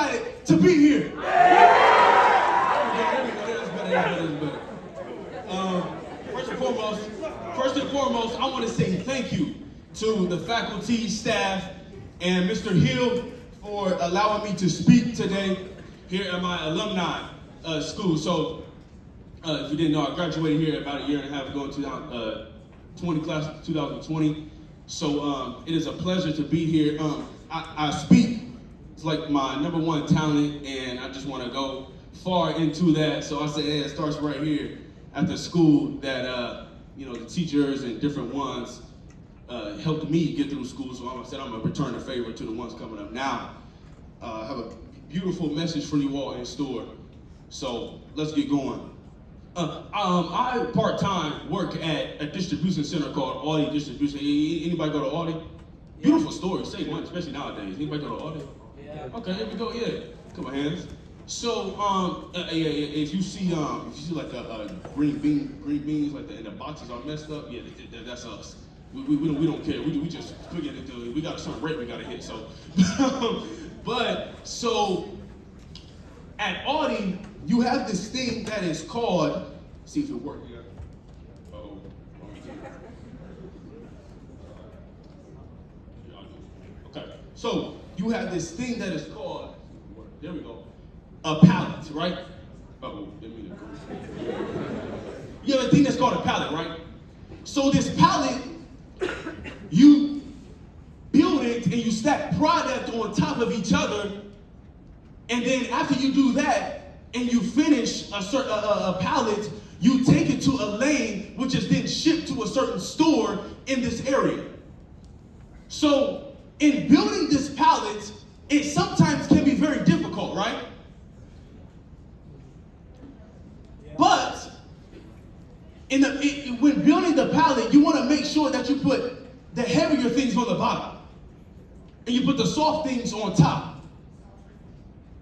excited to be here? First and foremost, I want to say thank you to the faculty, staff, and Mr. Hill for allowing me to speak today here at my alumni school. So, if you didn't know, I graduated here about a year and a half ago in 2020, class of 2020. So, it is a pleasure to be here. I speak. It's like my number one talent, and I just want to go far into that. So I say, hey, it starts right here at the school that, the teachers and different ones helped me get through school. So I said I'm going to return the favor to the ones coming up now. I have a beautiful message for you all in store. So let's get going. I part-time work at a distribution center called Audi Distribution. Anybody go to Audi? Yeah. Beautiful story, save money, especially nowadays. Anybody go to Audi? Yeah. Okay, here we go, yeah. Come on, hands. So, if you see like a green beans, like and the boxes are messed up, yeah, that's us. We don't care. We just put it into, we got a certain rate we got to hit. So, so at Audi, you have this thing that is called. See if it works. Uh-oh. Okay. So you have this thing that is called. There we go. A pallet, right? Uh-oh, didn't mean to go. You have a thing that's called a pallet, right? So this pallet, you build it and you stack product on top of each other, and then after you do that and you finish a pallet, you take it to a lane, which is then shipped to a certain store in this area. So in building this pallet, it sometimes can be very difficult, right? But when building the pallet, you want to make sure that you put the heavier things on the bottom and you put the soft things on top.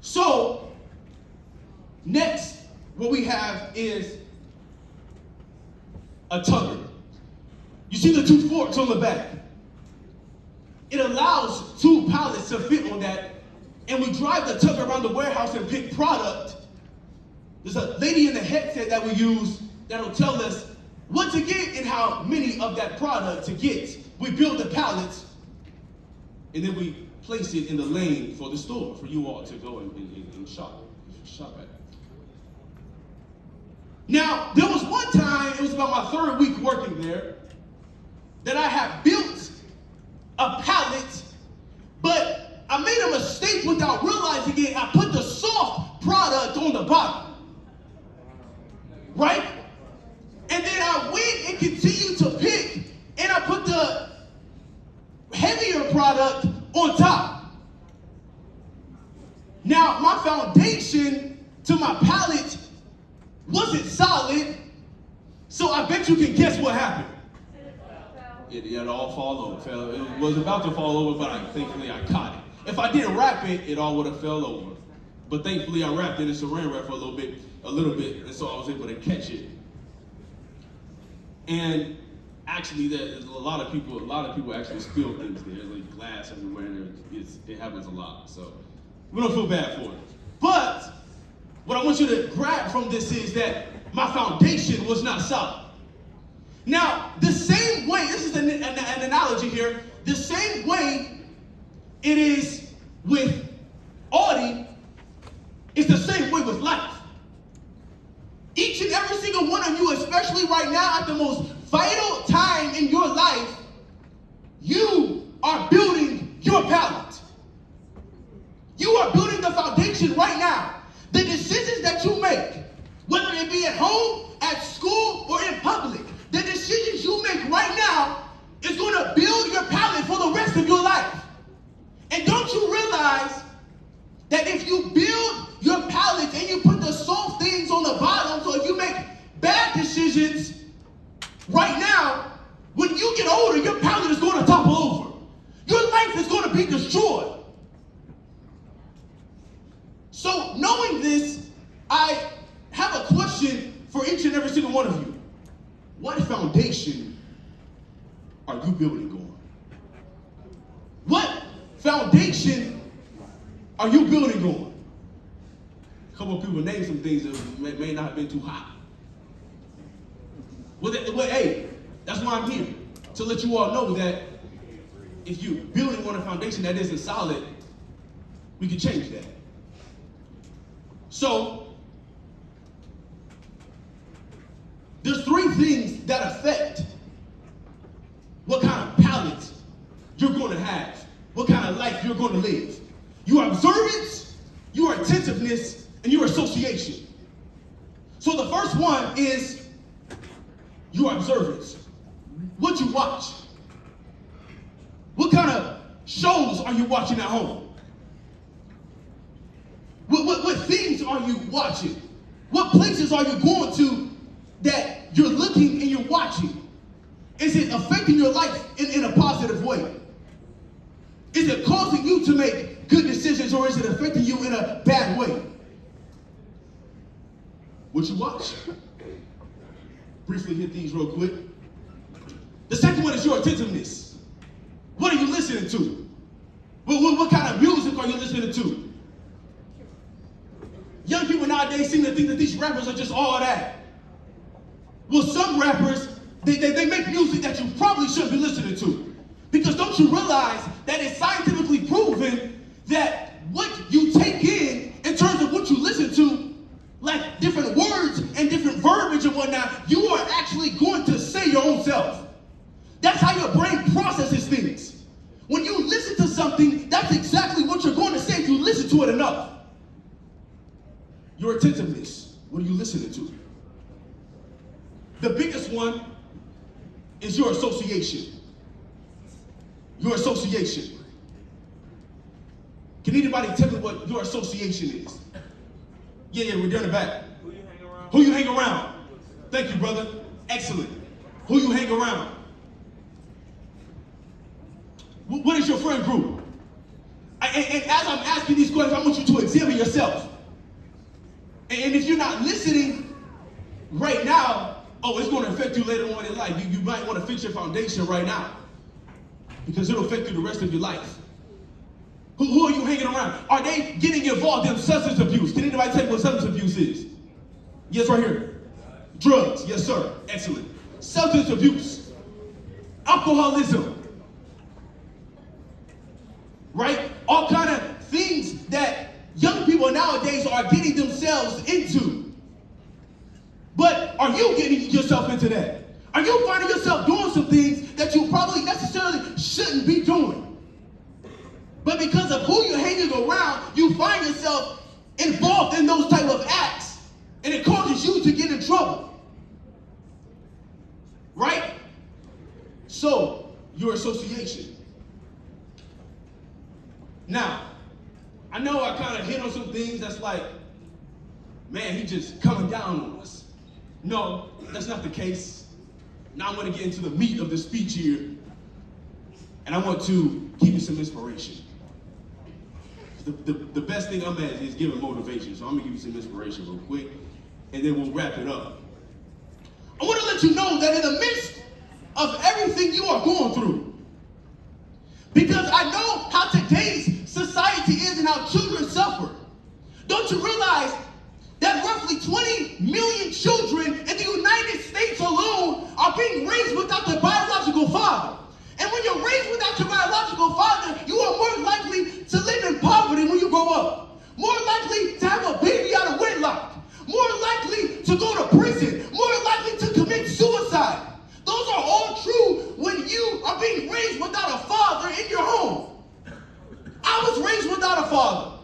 So next, what we have is a tugger. You see the two forks on the back. It allows two pallets to fit on that, and we drive the tugger around the warehouse and pick product. There's a lady in the headset that we use that'll tell us what to get and how many of that product to get. We build the pallets, and then we place it in the lane for the store, for you all to go and shop at. Now, there was one time, it was about my third week working there, that I had built a pallet, but I made a mistake without realizing it. I put the soft product on the bottom, right? And then I went and continued to pick, and I put the heavier product on top. Now, my foundation to my pallet wasn't solid, so I bet you can guess what happened. It all fall over. It was about to fall over, but thankfully I caught it. If I didn't wrap it, it all would have fell over. But thankfully I wrapped it in saran wrap for a little bit, and so I was able to catch it. And actually, there's a lot of people actually spill things there. There's like glass everywhere, and it happens a lot. So we don't feel bad for it. But what I want you to grab from this is that my foundation was not solid. Now, the same way, this is an analogy here, the same way it is with Audi, it's the same way with life. Each and every single one of you, especially right now at the most vital time in your life, you are building your pallet. You are building the foundation right now. The decisions that you make, whether it be at home, at school, or in public, the decisions you make right now is going to build your pallet for the rest of your life. And don't you realize that if you build your pallet and you put the soft things on the bottom, so if you make bad decisions right now, when you get older, your pallet is going to topple over. Your life is going to be destroyed. So knowing this, I have a question for each and every single one of you. What foundation are you building on? What foundation are are you building on? A couple of people name some things that may not have been too hot. Well, hey, that's why I'm here, to let you all know that if you're building on a foundation that isn't solid, we can change that. So, there's three things that affect what kind of palate you're going to have, what kind of life you're going to live. Your observance, your attentiveness, and your association. So the first one is your observance. What you watch. What kind of shows are you watching at home? What things are you watching? What places are you going to that you're looking and you're watching? Is it affecting your life in a positive way? Is it causing you to make good decisions, or is it affecting you in a bad way? What you watch. Briefly hit these real quick. The second one is your attentiveness. What are you listening to? What kind of music are you listening to? Young people nowadays seem to think that these rappers are just all that. Well, some rappers, they make music that you probably shouldn't be listening to. Because don't you realize that it's scientifically proven that what you take in terms of what you listen to, like different words and different verbiage and whatnot, you are actually going to say your own self. That's how your brain processes things. When you listen to something, that's exactly what you're going to say if you listen to it enough. Your attentiveness. What are you listening to? The biggest one is your association. Your association. Can anybody tell me what your association is? Yeah, we're down the back. Who you hang around? Who you hang around? Thank you, brother. Excellent. Who you hang around? What is your friend group? And as I'm asking these questions, I want you to examine yourself. And if you're not listening right now, it's going to affect you later on in life. You might want to fix your foundation right now, because it'll affect you the rest of your life. Who are you hanging around? Are they getting involved in substance abuse? Can anybody tell me what substance abuse is? Yes, right here. Drugs. Yes, sir. Excellent. Substance abuse. Alcoholism. Right? All kind of things that young people nowadays are getting themselves into. But are you getting yourself into that? Are you finding yourself doing some things that you probably necessarily shouldn't be doing? But because of who you're hanging around, you find yourself involved in those type of acts, and it causes you to get in trouble. Right? So, your association. Now, I know I kind of hit on some things that's like, man, he just coming down on us. No, that's not the case. Now I'm going to get into the meat of the speech here, and I want to give you some inspiration. The best thing I'm at is giving motivation, so I'm going to give you some inspiration real quick, and then we'll wrap it up. I want to let you know that in the midst of everything you are going through, because I know how today's society is and how children suffer. Don't you realize that roughly 20 million children in the United States alone are being raised without their biological father? And when you're raised without your biological father, you are more likely to live in poverty when you grow up. More likely to have a baby out of wedlock. More likely to go to prison. More likely to commit suicide. Those are all true when you are being raised without a father in your home. I was raised without a father.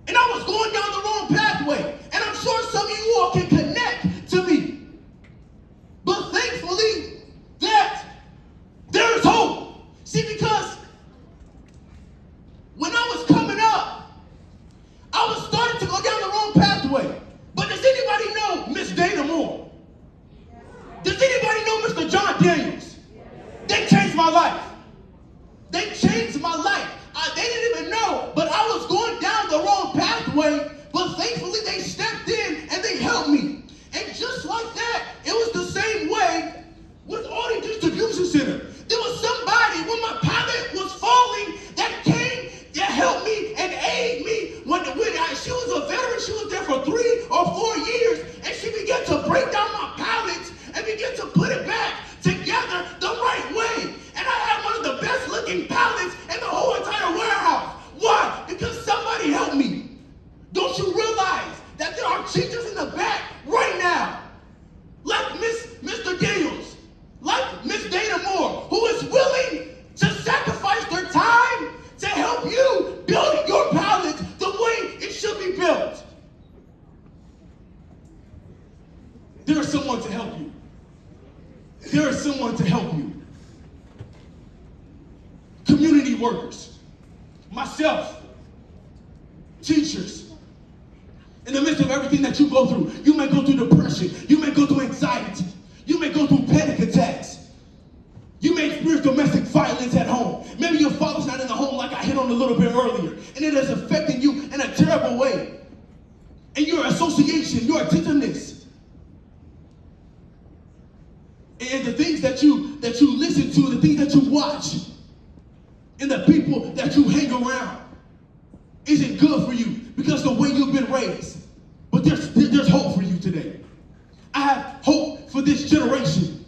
And I was going down the wrong pathway. And I'm sure some of you all can connect to me. But thankfully, that there is hope. See, because when I was coming up, I was starting to go down the wrong pathway. But does anybody know Miss Dana Moore? Does anybody know Mr. John Daniels? They changed my life. They changed my life. They didn't even know, but I was going down the wrong pathway, but thankfully they stepped in and they helped me. And just like that, it was the same way with Audio Distribution Center. There was somebody, when my pallet was falling, that came to help me and aid There is someone to help you. There is someone to help you. Community workers, myself, teachers. In the midst of everything that you go through, you may go through depression, you may go through anxiety, you may go through panic attacks. You may experience domestic violence at home. Maybe your father's not in the home like I hit on a little bit earlier, and it is affecting you in a terrible way. And your association, your attentiveness, and the things that you listen to, the things that you watch, and the people that you hang around isn't good for you because the way you've been raised. But there's hope for you today. I have hope for this generation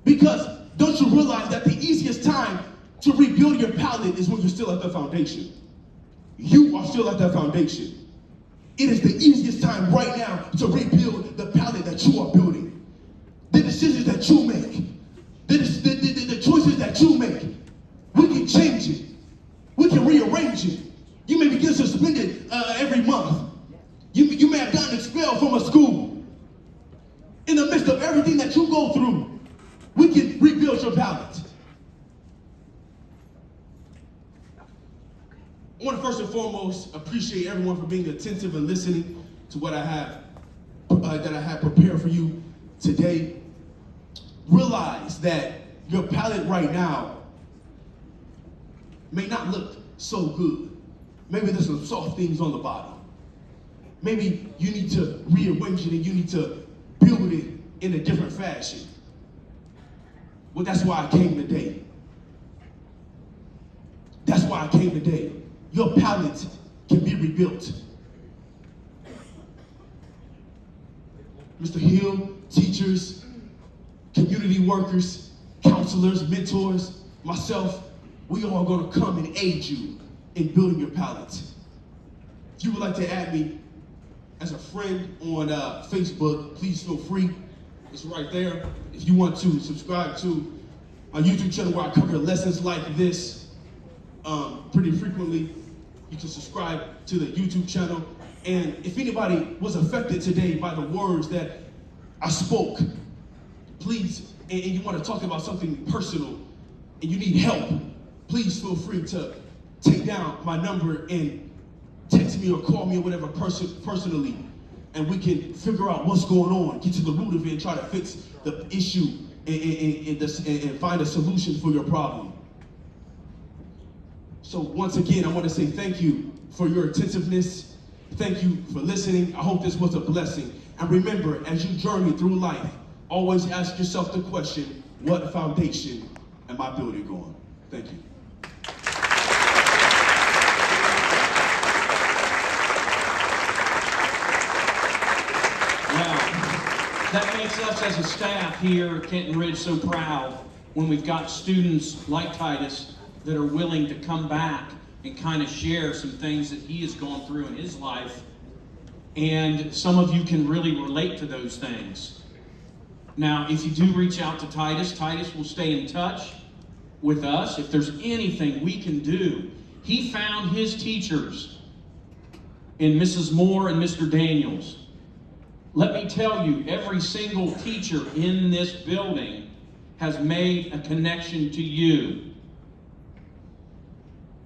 because don't you realize that the easiest time to rebuild your palate is when you're still at the foundation? You are still at that foundation. It is the easiest time right now to rebuild the palate that you are building. The decisions that you make, the choices that you make, we can change it. We can rearrange it. You may be getting suspended every month. You may have gotten expelled from a school. In the midst of everything that you go through, we can rebuild your palate. I want to first and foremost appreciate everyone for being attentive and listening to what I have that I have prepared for you today. Realize that your palate right now may not look so good. Maybe there's some soft things on the bottom. Maybe you need to rearrange it and you need to build it in a different fashion. Well, that's why I came today. That's why I came today. Your palate can be rebuilt. Mr. Hill, teachers, community workers, counselors, mentors, myself, we all going to come and aid you in building your palate. If you would like to add me as a friend on Facebook, please feel free. It's right there. If you want to subscribe to my YouTube channel where I cover lessons like this pretty frequently, you can subscribe to the YouTube channel. And if anybody was affected today by the words that I spoke, please, and you want to talk about something personal and you need help, please feel free to take down my number and text me or call me or whatever personally, and we can figure out what's going on, get to the root of it, and try to fix the issue and find a solution for your problem. So once again, I want to say thank you for your attentiveness. Thank you for listening. I hope this was a blessing. And remember, as you journey through life, always ask yourself the question, what foundation am I building on? Thank you. That makes us as a staff here at Kenton Ridge so proud when we've got students like Titus that are willing to come back and kind of share some things that he has gone through in his life. And some of you can really relate to those things. Now, if you do reach out to Titus, Titus will stay in touch with us. If there's anything we can do, he found his teachers in Mrs. Moore and Mr. Daniels. Let me tell you, every single teacher in this building has made a connection to you.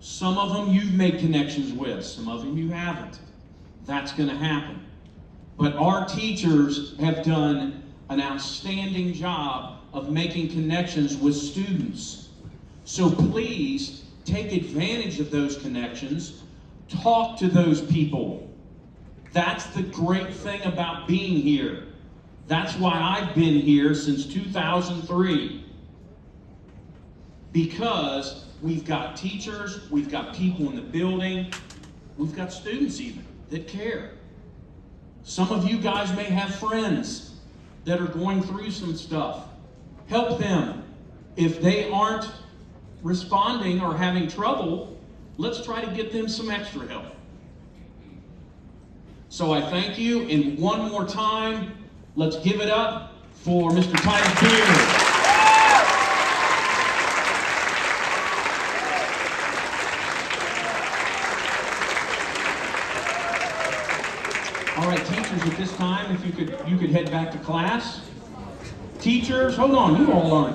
Some of them you've made connections with, some of them you haven't. That's going to happen. But our teachers have done an outstanding job of making connections with students. So please take advantage of those connections. Talk to those people. That's the great thing about being here. That's why I've been here since 2003. Because we've got teachers, we've got people in the building, we've got students even that care. Some of you guys may have friends that are going through some stuff. Help them. If they aren't responding or having trouble, let's try to get them some extra help. So I thank you, and one more time, let's give it up for Mr. Titus Beard. All right, teachers, at this time, if you could head back to class. Teachers, hold on, you all aren't